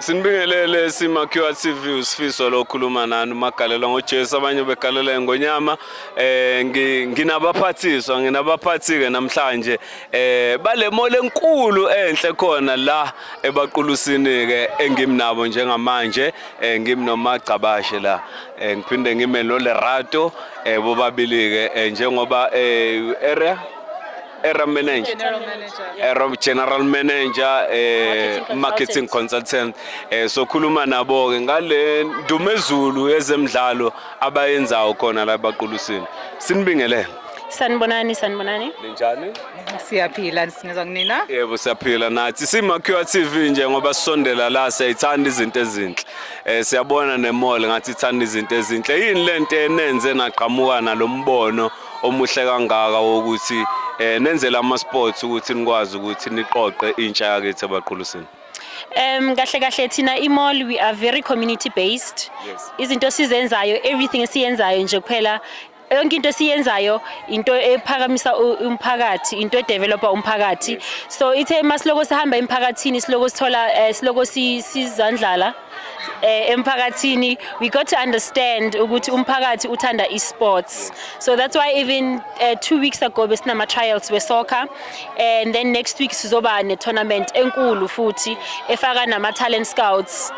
Sinibingelele simakhiwa TV usifiso lokhuluma nani magalela ngoJesu abanye begalela ngonyama nginabaphathi ke namhlanje bale mole enkulu enhle khona la ebaqulusini ke engimnabo njengamanje ngimnomagcabashe la ngiphinde ngime no Lerato bobabili ke njengoba General Manager Marketing Consultant so khuluma nabo ke ngale ndumezulu yezemidlalo abayenzayo khona la ebaqulusini. Sinibingelele. Sanibonani. Ninjani? Siyaphila singezwa kunina? Yebo siyaphila nathi simakhiwa TV nje ngoba sisondela la siyayithanda izinto ezinhle. Siyabona nemall ngathi ithanda izinto ezinhle. Yini lento enenze naqhamuka nalombono omuhle kangaka wokuthi nenzela ama sports ukuthi nikwazi ukuthi niqoqe intsha yakhe ebaqulusini? Kahle thina imall we are very community based. Yes. Izinto sizenzayo everything esiyenzayo nje kuphela yonke into siyenzayo into ephakamisa umphakathi, into edeveloper umphakathi. So ithe masiloko sihamba emphakathini siloko sithola siloko sizandlala emphakathini, we got to understand ukuthi umphakathi uthanda esports. So that's why even 2 weeks ago besinama trials we soccer, and then next week sizoba ne tournament enkulu futhi efaka nama talent scouts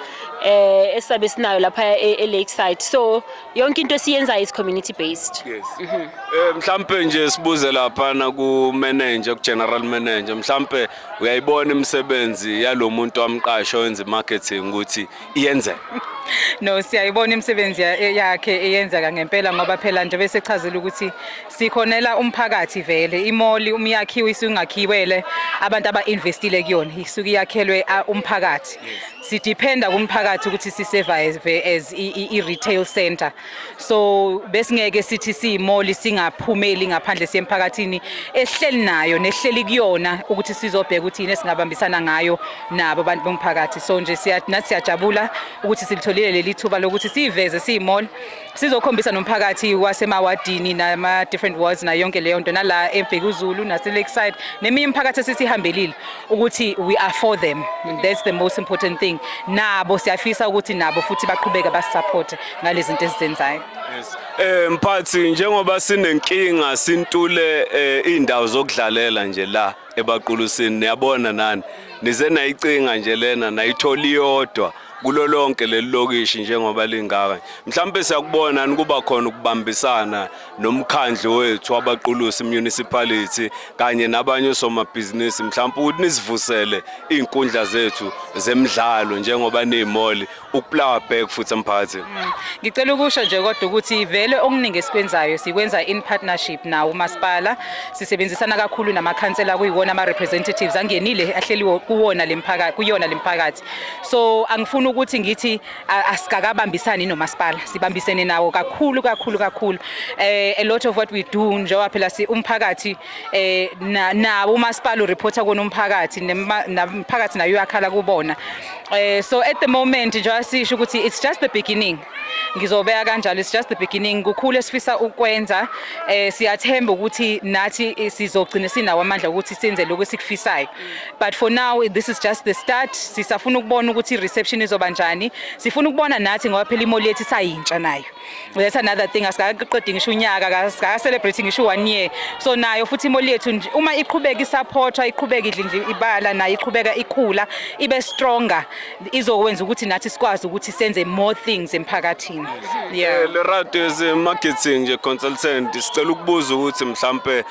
esabe sinayo lapha Lakeside. So yonke into siyenza is community based. Yes. Mhlambe nje sibuze lapha na ku manager, ku general manager, mhlambe uyayibona imisebenzi yalomuntu amqasho wenza marketing ukuthi iyenze? No, siyayibona imisebenzi yakhe eyenzeka ngempela ngoba phela nje bese chazela ukuthi sikhonela umphakathi vele. Imall umyakhiwe isingakhiwele abantu abainvestile kuyona, isuke yakhelwe umphakathi. Sidependa kumphakathi ukuthi sisurvive as i-retail center. So besingeke sithi siyimall singaphumeli ngaphandle siyemphakathini esihleli nayo nehleli kuyona ukuthi sizobheka ukuthi yini esingabambisana ngayo nabo abantu bomphakathi. So nje siyajabula ukuthi silitholile leli thuba lokuthi siveze siyimall sizokhombisa nomphakathi wasemawadini nama different wards na yonke leyo nto nala eBhekuzulu nase Lakeside neminye imphakathi esisihambelile ukuthi we are for them. That's the most important thing. Nabo siyafisa ukuthi nabo futhi baqhubeka basisupport ngalezi zinto ezizenzayo. Yes. Mphathi njengoba sinenkinga sintule indawo zokudlalela nje la ebaqulusini, niyabona nani nize nayicinga nje lena nayitholi yodwa kulolonke lelilokishi njengoba lingaka. Mhlambe siyakubona kuba khona ukubambisana nomkhandlo wethu wabaqulusi municipality kanye nabanye osomabhizinisi, mhlambe ukuthi nisivusele izinkundla zethu zemidlalo njengoba nemall ukuplower back futhi emphakathini. Ngicela ukusho nje kodwa ukuthi vele okuningi esikwenzayo sikwenza in partnership nawo umasipala, sisebenzisana kakhulu namakhansela kuyiwona ama representatives angenile ahleliwe kuwona lemphakathi kuyona lemphakathi. So angifuni ukuthi ngithi asikakabambisani nomasipala, sibambisene nawo kakhulu. A lot of what we do njengoba phela umphakathi nawo umasipala ureporta kona umphakathi nomphakathi nayo yakhala kubona. So at the moment nje asisho ukuthi it's just the beginning. Ngizobeka kanjalo, it's just the beginning. Kukhulu esifisa ukwenza, siyathemba ukuthi nathi sizogcina sinawo amandla ukuthi senze lokho esikufisayo. But for now this is just the start. Sisafuna ukubona ukuthi reception izoba njani. Sifuna ukubona nathi ngoba phela imall yethu sayintsha nayo. That's another thing, asikaqedi ngisho unyaka, asika celebrate ngisho 1 year. So nayo futhi imall yethu uma iqhubeka isupportwa, iqhubeka idla ibala, nayo iqhubeka ikhula, ibe stronger, izokwenza ukuthi nathi sikwazi ukuthi senze more things emphakathini. Yeah. Lerato as a marketing nje consultant sicela ukubuza ukuthi mhlambe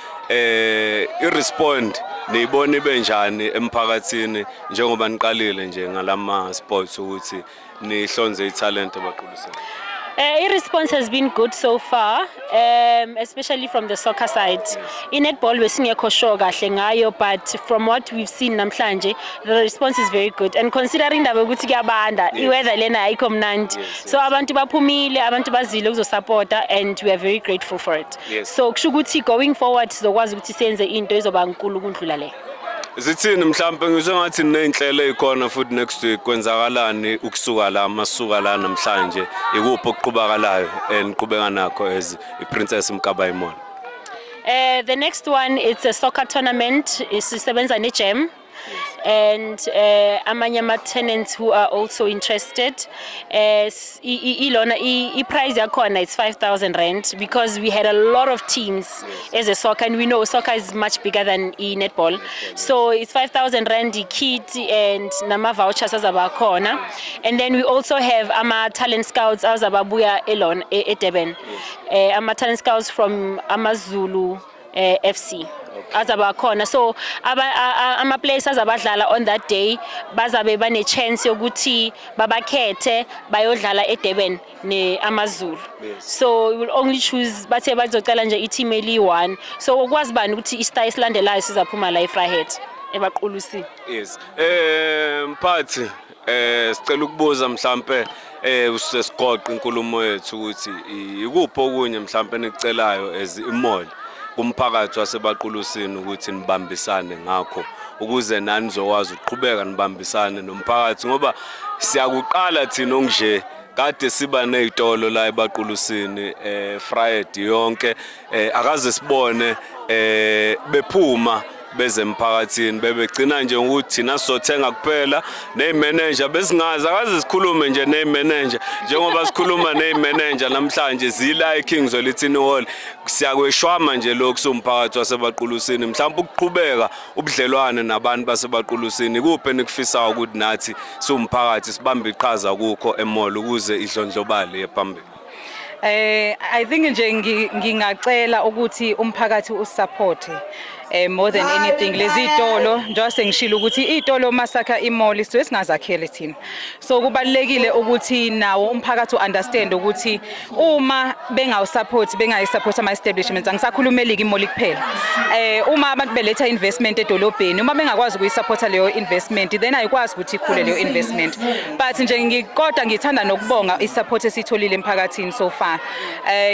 i-respond niyibona ibenjani emphakathini njengoba niqalile nje ngalama sports ukuthi nihlonze italent abaqulusini? Response has been good so far, especially from the soccer side. In netball besingekho sure kahle ngayo, but from what we've seen namhlanje the response is very good, and considering that ukuthi kuyabanda iweather lena ayikho mnandi, so abantu baphumile, abantu bazile ukuzosupporta, and we are very grateful for it. So kusho ukuthi going forward sizokwazi ukuthi senze into ezoba nkulu kundlula le. Zithini mhlambe ngizwe ngathi nenhlelo ezikhona futhi next week kwenzakalani ukusuka la masuka la namhlanje ikuphi okuqhubakalayo eniqhubeka nakho as iPrincess Mkabayi Mall? The next one, it's a soccer tournament. Sisebenza neJam. and amanye ama-tenants who are also interested. Ilona i-price yakhona it's 5,000 rand because we had a lot of teams as a soccer, and we know soccer is much bigger than netball. So it's 5,000 rand kit and nama vouchers azabakhona. And then we also have ama-talent scouts azababuya elon eDurban. Ama-talent scouts from AmaZulu FC. Azabakhona, so ama-players azabadlala on that day bazabe bane-chance yokuthi babakhethe bayodlala eDurban ne-AmaZulu. So we will only choose bathe bazocala nje i-team eli-1, so ukwazi bani ukuthi istar esilandelayo sizaphuma la eFryhead ebaqulusini. Yes. Mphathi sicela ukubuza mhlambe usesiqoqa inkulumo yethu ukuthi ikuphi okunye mhlambe nicelayo as imall kumphakathi wasebaqulusini ukuthi nibambisane ngakho ukuze nani zokwazi ukuqhubeka nibambisane nomphakathi, ngoba siyakuqala thina onje kade siba nezitolo la ebaqulusini Friday yonke akaze sibone bephuma bezemphakathini bebegcina nje ukuthi thina sothenga kuphela nemanager besingazi akaze sikhulume nje nemanager njengoba sikhuluma nemanager namhlanje zila eKings Olithini Hall. Siyakweshwama nje lokho somphakathi wasebaqulusini mhlawumbe ukuqhubeka ubudlelwane nabantu basebaqulusini kuphe nikufisa ukuthi nathi somphakathi sibambe iqhaza kukho emall ukuze idlondlobale ephambili. I think nje ngingacela ukuthi umphakathi usupporte more than anything lezi itolo njengoba sengishilo ukuthi itolo masakha imall isizwe singazakhele thina, so kubalekile ukuthi nawo umphakathi understand ukuthi uma bengayisupport ama establishments angisakhulumeli imall kuphela, uma abantu beletha investment edolobheni uma bengakwazi ukuyisupport leyo investment then ayikwazi ukuthi ikhule leyo investment. But nje ngikoda ngithanda nokubonga isupport esitholile emphakathini so far.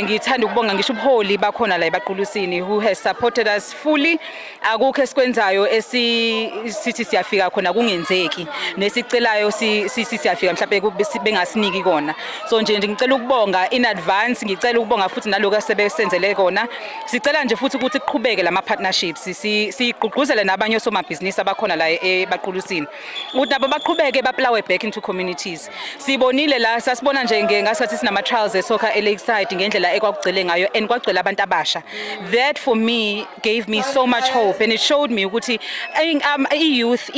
Ngithanda ukubonga ngisho ubuholi bakhona la ebaqulusini who has supported us fully. Akukho esikwenzayo sithi siyafika khona kungenzeki nesicelayo siyafika mhlawumbe bengasiniki kona, so nje ngicela ukubonga in advance, ngicela ukubonga futhi naloko asebesenzele kona. Sicela nje futhi ukuthi kuqhubeke lama partnerships, sigqugquzele nabanye osomabhizinisi abakhona la ebaqulusini ukuthi nabo baqhubeke baplowe back into communities. Sibonile la sasibona nje ngasathi sinama trials esoccer eLakeside ngendlela ekwakugcile ngayo and kwagcwele abantu abasha. That for me gave me so much hope and it showed me ukuthi youth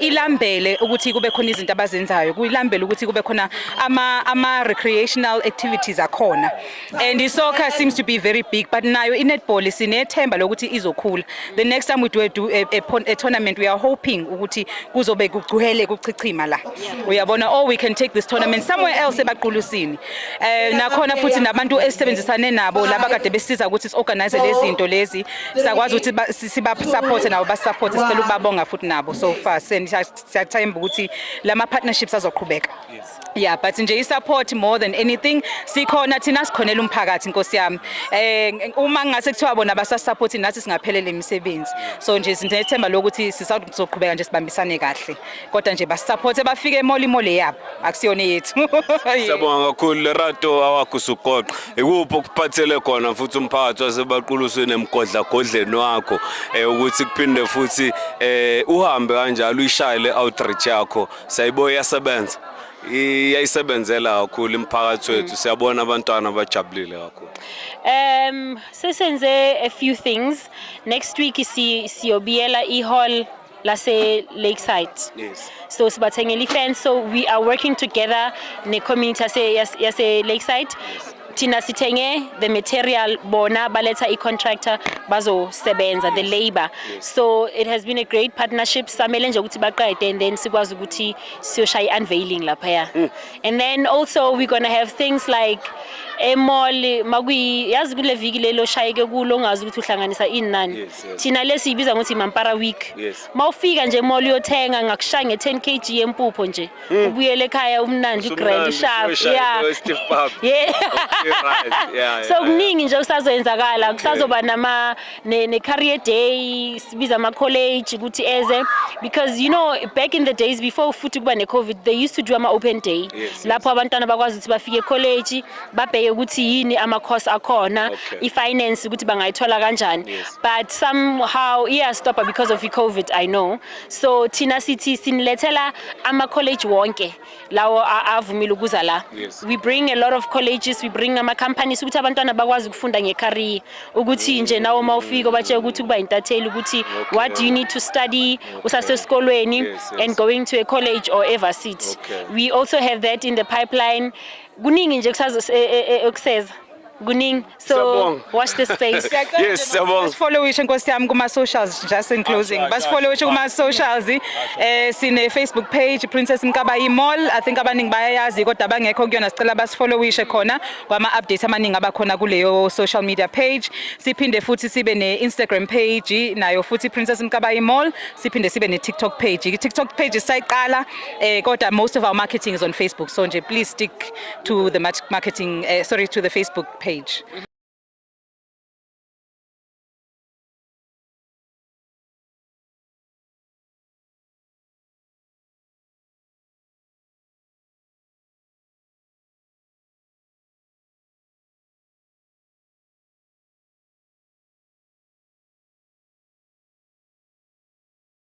ilambele ukuthi kube khona izinto abazenzayo, kuyilambele ukuthi kube khona ama recreational activities akhona, and isoccer seems to be very big, but nayo inetball sinethemba lokuthi izokhula. The next time we do a tournament we are hoping ukuthi kuzobe kugcwele kuchichima la, uyabona, or we can take this tournament somewhere else ebaqulusini. Nakhona futhi nabantu esebenzisane nabo laba kade besiza ukuthi organize lezi zinto lezi sakwazi ukuthi siba support nabo ba support, sicela ukubabonga futhi nabo so far siyathemba ukuthi lama partnerships azoqhubeka. Yeah, but nje support more than anything sikhona thina sikhonela umphakathi Nkosi yami. Uma ngase kuthiwa bona basa support nathi singaphelele imisebenzi, so nje sinethemba lokuthi sizoqhubeka nje sibambisane kahle, kodwa nje ba support bafike emall yabo akusiyona yethu. Siyabonga kakhulu Lerato awakusuqoqa ikuphi okuphathele khona futhi umphakathi wasebaqulusini emgodlagodleni wakho ukuthi kuphinde futhi uhambe kanjalo uyishayele outreach yakho sayiboya yasebenza iyayisebenzela kakhulu imphakathi wethu, siyabona abantwana bajabulile kakhulu. Sesenze a few things. Next week siyobiyela ihall lase Lakeside. Yes. So sibathengeli fans, so we are working together ne community yase Lakeside. Thina sithenge the material, bona baletha i-contractor bazosebenza the labor. So it has been a great partnership. Samele nje ukuthi baqede and then sikwazi ukuthi siyoshaya unveiling lapha ya. And then also we're going to have things like mall yazi kule viki lelo shayeke kulo ngazi ukuthi uhlanganisa inani. Thina lesibiza ngokuthi Mampara week. Mawufika nje mall uyothenga ngakushaya nge10 kg yempupho nje ubuyele ekhaya umnandi grand sharp. Yeah. right. Yeah, So kuningi nje kusazoyenzakala kusazoba ne career day sibiza ama college ukuthi eze because you know back in the days before futhi kuba ne COVID they used to do ama open day lapho abantwana bakwazi ukuthi bafike college babheke ukuthi yini ama course akhona ifinance ukuthi bangayithola kanjani but somehow stop because of COVID I know so thina sithi sinilethela ama college wonke lawo avumile ukuza la we bring a lot of colleges we bring ama companies ukuthi abantwana bakwazi ukufunda ngecareer ukuthi nje nawo mawufika bathe ukuthi kuba entertain ukuthi what do you need to study usasesikolweni and going to a college or evarsity we also have that in the pipeline kuningi nje kuseza Guning, so watch this space. Yes, Sabong. Follow each Nkosi yami kuma socials just in closing. Bas follow each kuma socials. Sine Facebook page Princess Mkabayi Mall. I think abaningi bayayazi kodwa bangekho kuyona sicela bas follow each khona kwama updates amaningi abakhona kuleyo social media page. Siphinde futhi sibe ne Instagram page nayo futhi Princess Mkabayi Mall. Siphinde sibe ne TikTok page. TikTok page isayiqala kodwa most of our marketing is on Facebook. So nje please stick to the marketing to the Facebook page.